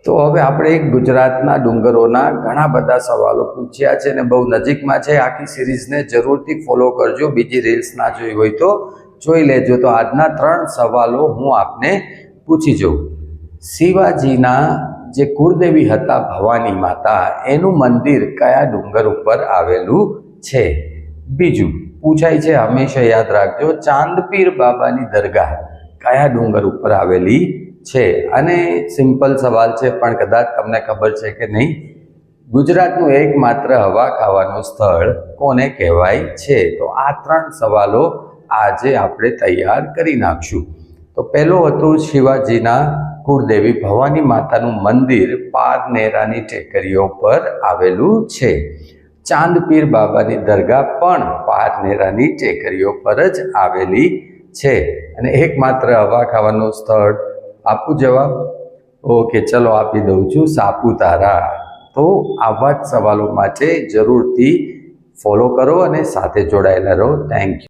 તો હવે આપણે ગુજરાતના ડુંગરોના ઘણા બધા સવાલો પૂછ્યા છે અને બહુ નજીકમાં છે. આખી સિરીઝને જરૂરથી ફોલો કરજો. બીજી રીલ્સ ના જોઈ હોય તો જોઈ લેજો. તો આજના 3 સવાલો હું આપને પૂછી જાઉં. શિવાજીના જે કુળદેવી હતા ભવાની માતા, એનું મંદિર કયા ડુંગર ઉપર આવેલું છે? બીજું પૂછાય છે, હંમેશા યાદ રાખજો, ચાંદપીર બાબાની દરગાહ કયા ડુંગર ઉપર આવેલી છે? અને સિમ્પલ સવાલ છે પણ કદાચ તમને ખબર છે કે નહીં, ગુજરાતનું એકમાત્ર હવા ખાવાનું સ્થળ કોને કહેવાય છે? તો આ 3 સવાલો આજે આપણે તૈયાર કરી નાખશું. તો પહેલો હતો, શિવાજીના કુળદેવી ભવાની માતાનું મંદિર પારનેરાની ટેકરીઓ પર આવેલું છે. ચાંદપીર બાબાની દરગાહ પણ પારનેરાની ટેકરીઓ પર જ આવેલી છે. અને એકમાત્ર હવા ખાવાનું સ્થળ, આપું જવાબ? ઓકે, ચલો આપી દઉં છું, સાપુતારા. તો આવા જ સવાલો માટે જરૂરથી ફોલો કરો અને સાથે જોડાયેલા રહો. Thank you.